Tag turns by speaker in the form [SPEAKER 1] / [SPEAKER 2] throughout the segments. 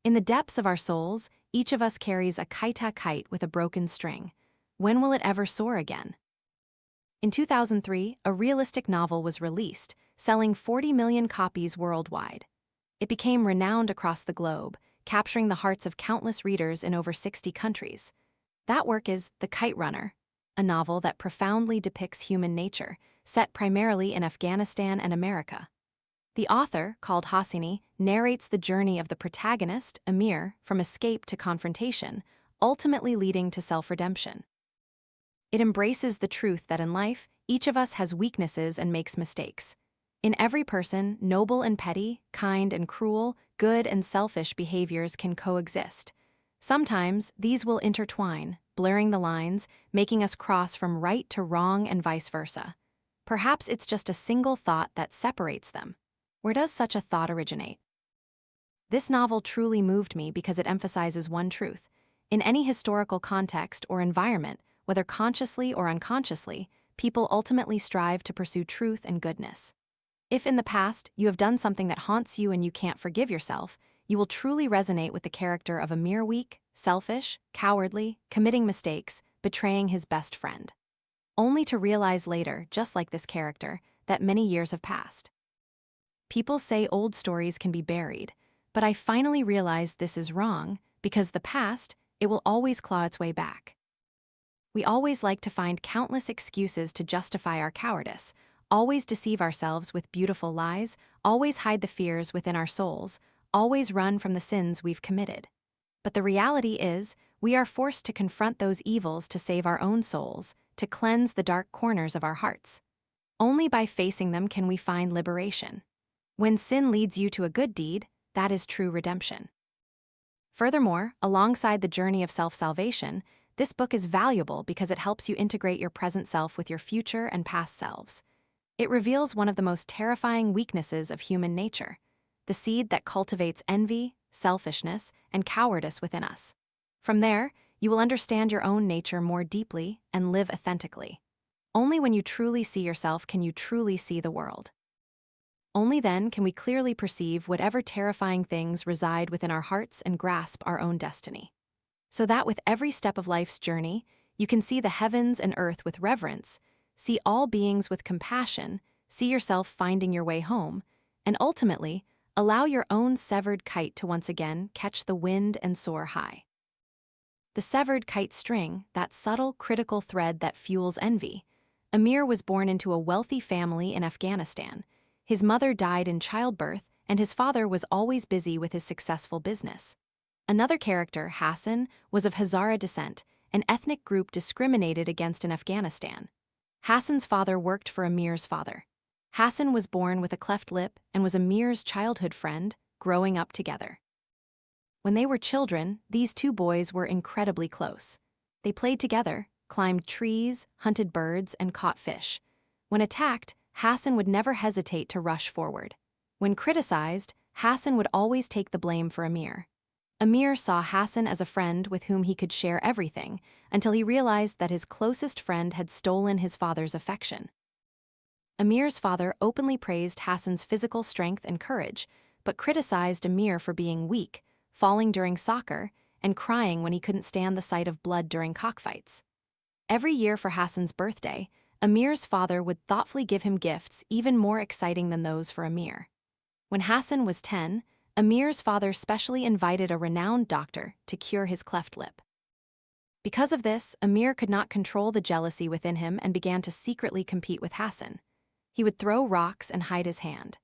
[SPEAKER 1] In the depths of our souls, each of us carries a kite with a broken string. When will it ever soar again? In 2003, a realistic novel was released, selling 40 million copies worldwide. It became renowned across the globe, capturing the hearts of countless readers in over 60 countries. That work is The Kite Runner, a novel that profoundly depicts human nature, set primarily in Afghanistan and America. The author, Khaled Hosseini, narrates the journey of the protagonist, Amir, from escape to confrontation, ultimately leading to self-redemption. It embraces the truth that in life, each of us has weaknesses and makes mistakes. In every person, noble and petty, kind and cruel, good and selfish behaviors can coexist. Sometimes, these will intertwine, blurring the lines, making us cross from right to wrong and vice versa. Perhaps it's just a single thought that separates them. Where does such a thought originate? This novel truly moved me because it emphasizes one truth. In any historical context or environment, whether consciously or unconsciously, people ultimately strive to pursue truth and goodness. If in the past you have done something that haunts you and you can't forgive yourself, you will truly resonate with the character of Amir, weak, selfish, cowardly, committing mistakes, betraying his best friend. Only to realize later, just like this character, that many years have passed. People say old stories can be buried, but I finally realized this is wrong because the past, it will always claw its way back. We always like to find countless excuses to justify our cowardice, always deceive ourselves with beautiful lies, always hide the fears within our souls, always run from the sins we've committed. But the reality is, we are forced to confront those evils to save our own souls, to cleanse the dark corners of our hearts. Only by facing them can we find liberation. When sin leads you to a good deed, that is true redemption. Furthermore, alongside the journey of self-salvation, this book is valuable because it helps you integrate your present self with your future and past selves. It reveals one of the most terrifying weaknesses of human nature, the seed that cultivates envy, selfishness, and cowardice within us. From there, you will understand your own nature more deeply and live authentically. Only when you truly see yourself can you truly see the world. Only then can we clearly perceive whatever terrifying things reside within our hearts and grasp our own destiny. So that with every step of life's journey, you can see the heavens and earth with reverence, see all beings with compassion, see yourself finding your way home, and ultimately, allow your own severed kite to once again catch the wind and soar high. The severed kite string, that subtle, critical thread that fuels envy. Amir was born into a wealthy family in Afghanistan. His mother died in childbirth, and his father was always busy with his successful business. Another character, Hassan, was of Hazara descent, an ethnic group discriminated against in Afghanistan. Hassan's father worked for Amir's father. Hassan was born with a cleft lip and was Amir's childhood friend, growing up together. When they were children, these two boys were incredibly close. They played together, climbed trees, hunted birds, and caught fish. When attacked, Hassan would never hesitate to rush forward. When criticized, Hassan would always take the blame for Amir. Amir saw Hassan as a friend with whom he could share everything, until he realized that his closest friend had stolen his father's affection. Amir's father openly praised Hassan's physical strength and courage, but criticized Amir for being weak, falling during soccer, and crying when he couldn't stand the sight of blood during cockfights. Every year for Hassan's birthday, Amir's father would thoughtfully give him gifts even more exciting than those for Amir. When Hassan was 10, Amir's father specially invited a renowned doctor to cure his cleft lip. Because of this, Amir could not control the jealousy within him and began to secretly compete with Hassan. He would throw rocks and hide his hand.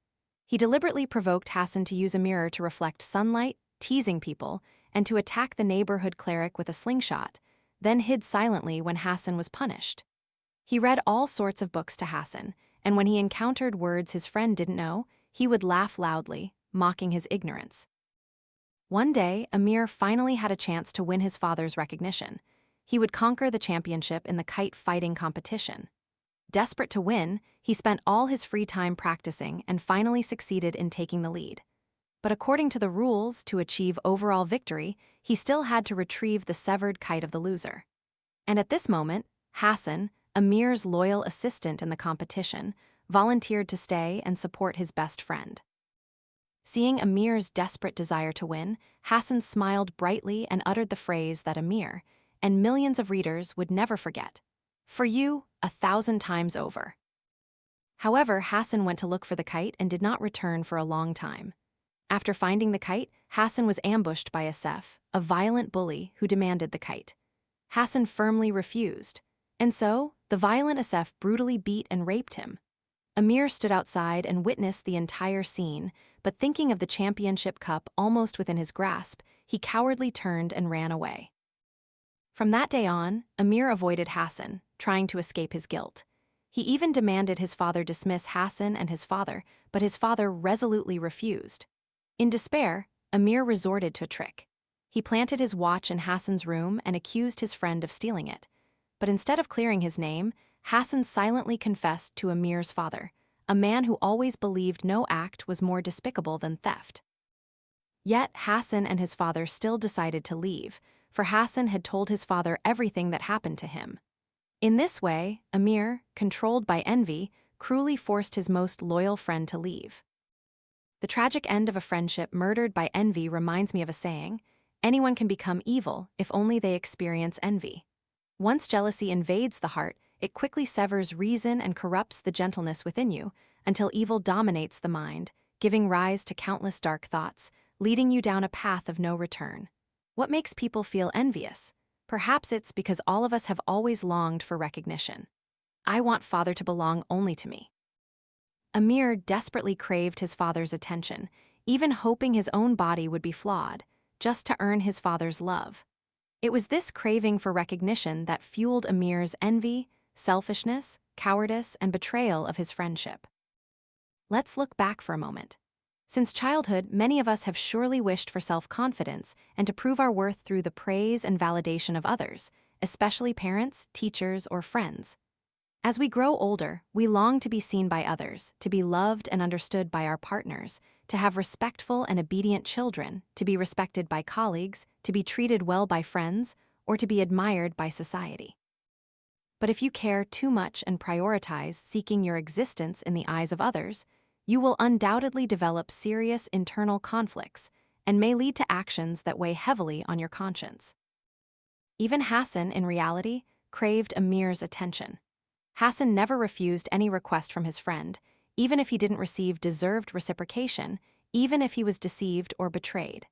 [SPEAKER 1] He deliberately provoked Hassan to use a mirror to reflect sunlight, teasing people, and to attack the neighborhood cleric with a slingshot, then hid silently when Hassan was punished. He read all sorts of books to Hassan, and when he encountered words his friend didn't know, he would laugh loudly, mocking his ignorance. One day, Amir finally had a chance to win his father's recognition. He would conquer the championship in the kite fighting competition. Desperate to win, he spent all his free time practicing and finally succeeded in taking the lead. But according to the rules, to achieve overall victory, he still had to retrieve the severed kite of the loser. And at this moment, Hassan, Amir's loyal assistant in the competition, volunteered to stay and support his best friend. Seeing Amir's desperate desire to win, Hassan smiled brightly and uttered the phrase that Amir, and millions of readers would never forget. For you, 1,000 times over. However, Hassan went to look for the kite and did not return for a long time. After finding the kite, Hassan was ambushed by Asef, a violent bully who demanded the kite. Hassan firmly refused, and so the violent Asef brutally beat and raped him. Amir stood outside and witnessed the entire scene, but thinking of the championship cup almost within his grasp, he cowardly turned and ran away. From that day on, Amir avoided Hassan, trying to escape his guilt. He even demanded his father dismiss Hassan and his father, but his father resolutely refused. In despair, Amir resorted to a trick. He planted his watch in Hassan's room and accused his friend of stealing it. But instead of clearing his name, Hassan silently confessed to Amir's father, a man who always believed no act was more despicable than theft. Yet Hassan and his father still decided to leave, for Hassan had told his father everything that happened to him. In this way, Amir, controlled by envy, cruelly forced his most loyal friend to leave. The tragic end of a friendship murdered by envy reminds me of a saying, anyone can become evil if only they experience envy. Once jealousy invades the heart, it quickly severs reason and corrupts the gentleness within you, until evil dominates the mind, giving rise to countless dark thoughts, leading you down a path of no return. What makes people feel envious? Perhaps it's because all of us have always longed for recognition. I want father to belong only to me. Amir desperately craved his father's attention, even hoping his own body would be flawed, just to earn his father's love. It was this craving for recognition that fueled Amir's envy, selfishness, cowardice, and betrayal of his friendship. Let's look back for a moment. Since childhood, many of us have surely wished for self-confidence and to prove our worth through the praise and validation of others, especially parents, teachers, or friends. As we grow older, we long to be seen by others, to be loved and understood by our partners, to have respectful and obedient children, to be respected by colleagues, to be treated well by friends, or to be admired by society. But if you care too much and prioritize seeking your existence in the eyes of others, you will undoubtedly develop serious internal conflicts and may lead to actions that weigh heavily on your conscience. Even Hassan, in reality, craved Amir's attention. Hassan never refused any request from his friend, even if he didn't receive deserved reciprocation, even if he was deceived or betrayed.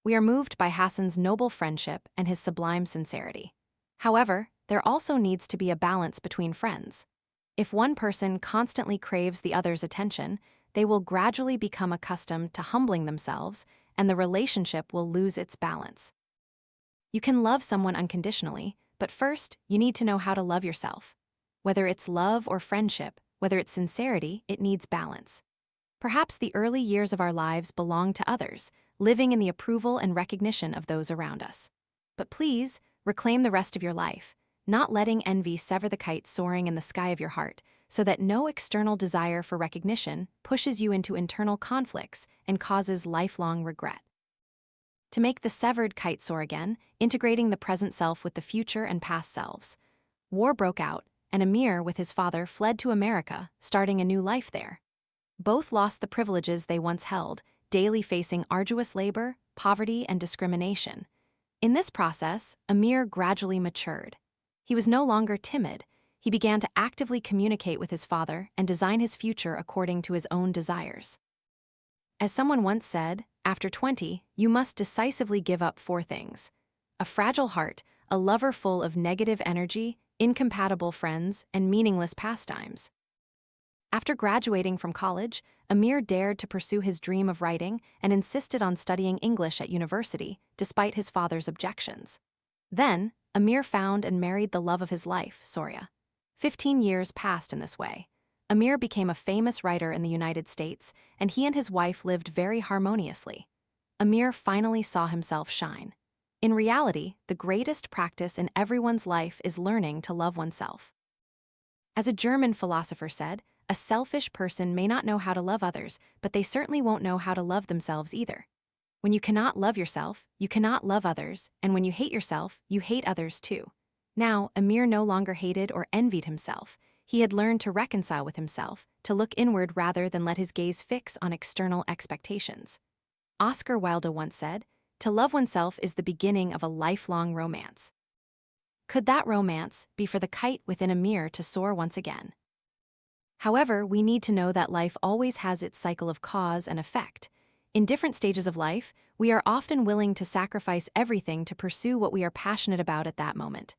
[SPEAKER 1] We are moved by Hassan's noble friendship and his sublime sincerity. However, there also needs to be a balance between friends. If one person constantly craves the other's attention, they will gradually become accustomed to humbling themselves, and the relationship will lose its balance. You can love someone unconditionally, but first, you need to know how to love yourself. Whether it's love or friendship, whether it's sincerity, it needs balance. Perhaps the early years of our lives belong to others, living in the approval and recognition of those around us. But please, reclaim the rest of your life, not letting envy sever the kite soaring in the sky of your heart, so that no external desire for recognition pushes you into internal conflicts and causes lifelong regret. To make the severed kite soar again, integrating the present self with the future and past selves. War broke out, and Amir, with his father, fled to America, starting a new life there. Both lost the privileges they once held, daily facing arduous labor, poverty, and discrimination. In this process, Amir gradually matured. He was no longer timid. He began to actively communicate with his father and design his future according to his own desires. As someone once said, after 20, you must decisively give up 4 things: a fragile heart, a lover full of negative energy, incompatible friends, and meaningless pastimes. After graduating from college, Amir dared to pursue his dream of writing and insisted on studying English at university, despite his father's objections. Then, Amir found and married the love of his life, Soria. 15 years passed in this way. Amir became a famous writer in the United States, and he and his wife lived very harmoniously. Amir finally saw himself shine. In reality, the greatest practice in everyone's life is learning to love oneself. As a German philosopher said, a selfish person may not know how to love others, but they certainly won't know how to love themselves either. When you cannot love yourself, you cannot love others, and when you hate yourself, you hate others too. Now, Amir no longer hated or envied himself. he had learned to reconcile with himself, to look inward rather than let his gaze fix on external expectations. Oscar Wilde once said, "To love oneself is the beginning of a lifelong romance." Could that romance be for the kite within Amir to soar once again? However, we need to know that life always has its cycle of cause and effect. In different stages of life, we are often willing to sacrifice everything to pursue what we are passionate about at that moment.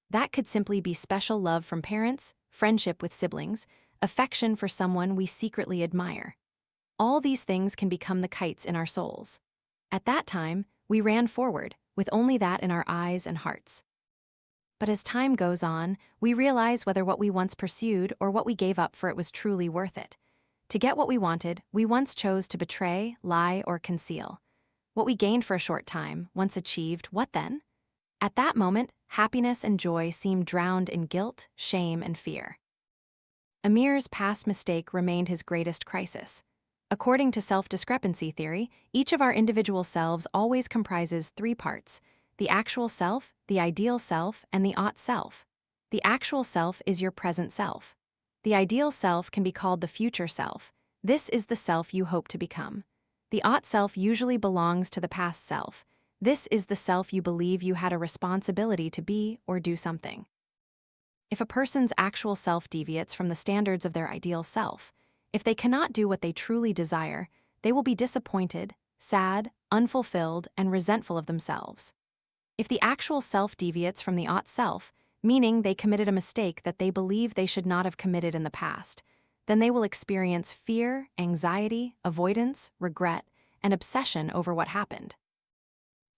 [SPEAKER 1] That could simply be special love from parents, friendship with siblings, affection for someone we secretly admire. All these things can become the kites in our souls. At that time, we ran forward, with only that in our eyes and hearts. But as time goes on, we realize whether what we once pursued or what we gave up for it was truly worth it. To get what we wanted, we once chose to betray, lie, or conceal. What we gained for a short time, once achieved, what then? At that moment, happiness and joy seemed drowned in guilt, shame, and fear. Amir's past mistake remained his greatest crisis. According to self-discrepancy theory, each of our individual selves always comprises three parts: the actual self, the ideal self, and the ought self. The actual self is your present self. The ideal self can be called the future self. This is the self you hope to become. The ought self usually belongs to the past self. This is the self you believe you had a responsibility to be or do something. If a person's actual self deviates from the standards of their ideal self, if they cannot do what they truly desire, they will be disappointed, sad, unfulfilled, and resentful of themselves. If the actual self deviates from the ought self, meaning they committed a mistake that they believe they should not have committed in the past, then they will experience fear, anxiety, avoidance, regret, and obsession over what happened.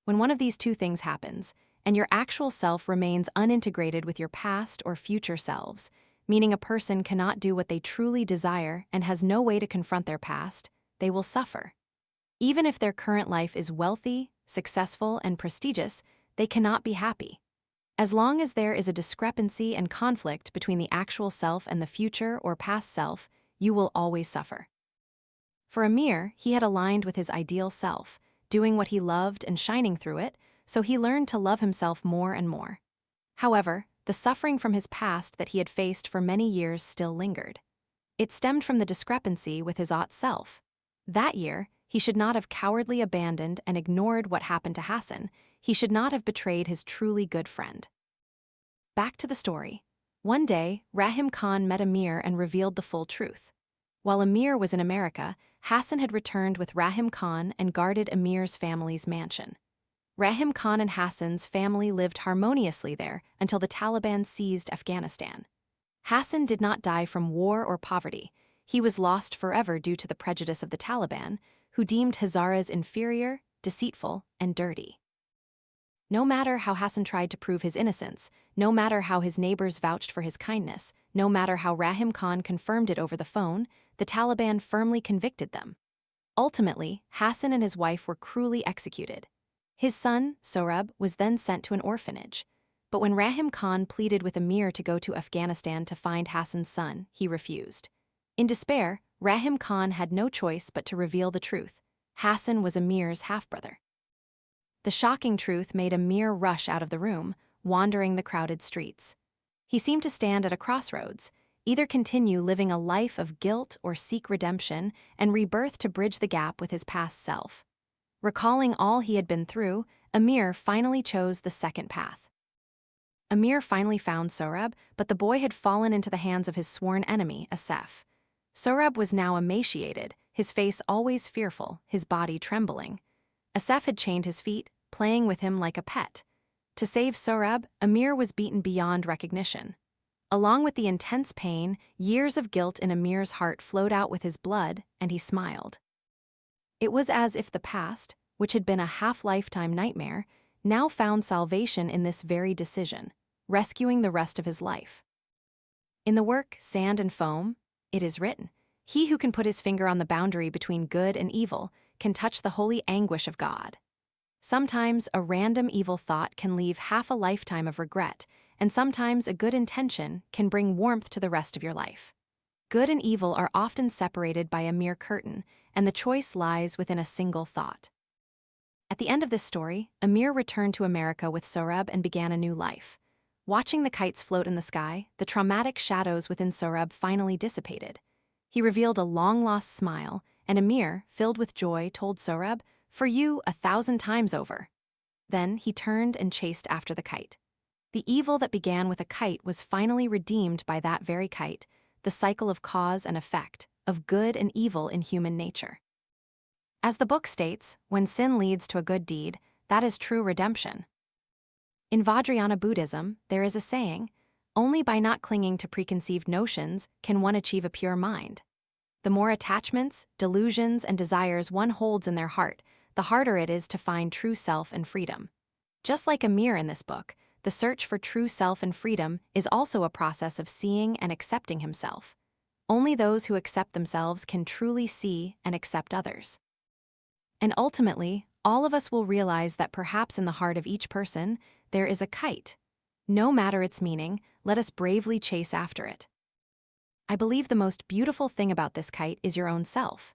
[SPEAKER 1] When one of these two things happens, and your actual self remains unintegrated with your past or future selves, meaning a person cannot do what they truly desire and has no way to confront their past, they will suffer. Even if their current life is wealthy, successful, and prestigious, they cannot be happy. As long as there is a discrepancy and conflict between the actual self and the future or past self, you will always suffer. For Amir, he had aligned with his ideal self, doing what he loved and shining through it, so he learned to love himself more and more. However, the suffering from his past that he had faced for many years still lingered. It stemmed from the discrepancy with his ought self. That year, he should not have cowardly abandoned and ignored what happened to Hassan. He should not have betrayed his truly good friend. Back to the story. One day, Rahim Khan met Amir and revealed the full truth. While Amir was in America, Hassan had returned with Rahim Khan and guarded Amir's family's mansion. Rahim Khan and Hassan's family lived harmoniously there until the Taliban seized Afghanistan. Hassan did not die from war or poverty. He was lost forever due to the prejudice of the Taliban, who deemed Hazaras inferior, deceitful, and dirty. No matter how Hassan tried to prove his innocence, no matter how his neighbors vouched for his kindness, no matter how Rahim Khan confirmed it over the phone, the Taliban firmly convicted them. Ultimately, Hassan and his wife were cruelly executed. His son, Sohrab, was then sent to an orphanage. But when Rahim Khan pleaded with Amir to go to Afghanistan to find Hassan's son, he refused. In despair, Rahim Khan had no choice but to reveal the truth. Hassan was Amir's half-brother. The shocking truth made Amir rush out of the room, wandering the crowded streets. He seemed to stand at a crossroads, either continue living a life of guilt or seek redemption and rebirth to bridge the gap with his past self. Recalling all he had been through, Amir finally chose the second path. Amir finally found Sohrab, but the boy had fallen into the hands of his sworn enemy, Asef. Sohrab was now emaciated, his face always fearful, his body trembling. Asef had chained his feet, playing with him like a pet. To save Sohrab, Amir was beaten beyond recognition. Along with the intense pain, years of guilt in Amir's heart flowed out with his blood, and he smiled. It was as if the past, which had been a half-lifetime nightmare, now found salvation in this very decision, rescuing the rest of his life. In the work Sand and Foam, it is written, "He who can put his finger on the boundary between good and evil can touch the holy anguish of God." Sometimes a random evil thought can leave half a lifetime of regret, and sometimes a good intention can bring warmth to the rest of your life. Good and evil are often separated by a mere curtain, and the choice lies within a single thought. At the end of this story, Amir returned to America with Sohrab and began a new life. Watching the kites float in the sky, the traumatic shadows within Sorab finally dissipated. He revealed a long-lost smile, and Amir, filled with joy, told Sorab, "For you 1,000 times over." Then he turned and chased after the kite. The evil that began with a kite was finally redeemed by that very kite, the cycle of cause and effect, of good and evil in human nature. As the book states, when sin leads to a good deed, that is true redemption. In Vajrayana Buddhism, there is a saying, "Only by not clinging to preconceived notions can one achieve a pure mind." The more attachments, delusions, and desires one holds in their heart, the harder it is to find true self and freedom. Just like Amir in this book, the search for true self and freedom is also a process of seeing and accepting himself. Only those who accept themselves can truly see and accept others. And ultimately, all of us will realize that perhaps in the heart of each person, there is a kite. No matter its meaning, let us bravely chase after it. I believe the most beautiful thing about this kite is your own self.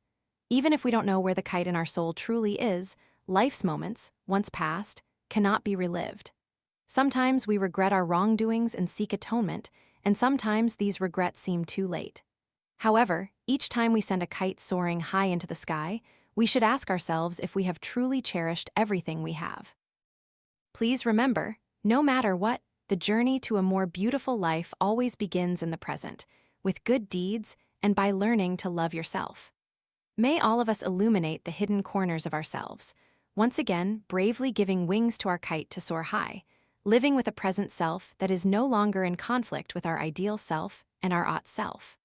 [SPEAKER 1] Even if we don't know where the kite in our soul truly is, life's moments, once past, cannot be relived. Sometimes we regret our wrongdoings and seek atonement, and sometimes these regrets seem too late. However, each time we send a kite soaring high into the sky, we should ask ourselves if we have truly cherished everything we have. Please remember, no matter what, the journey to a more beautiful life always begins in the present, with good deeds and by learning to love yourself. May all of us illuminate the hidden corners of ourselves, once again bravely giving wings to our kite to soar high, living with a present self that is no longer in conflict with our ideal self and our ought self.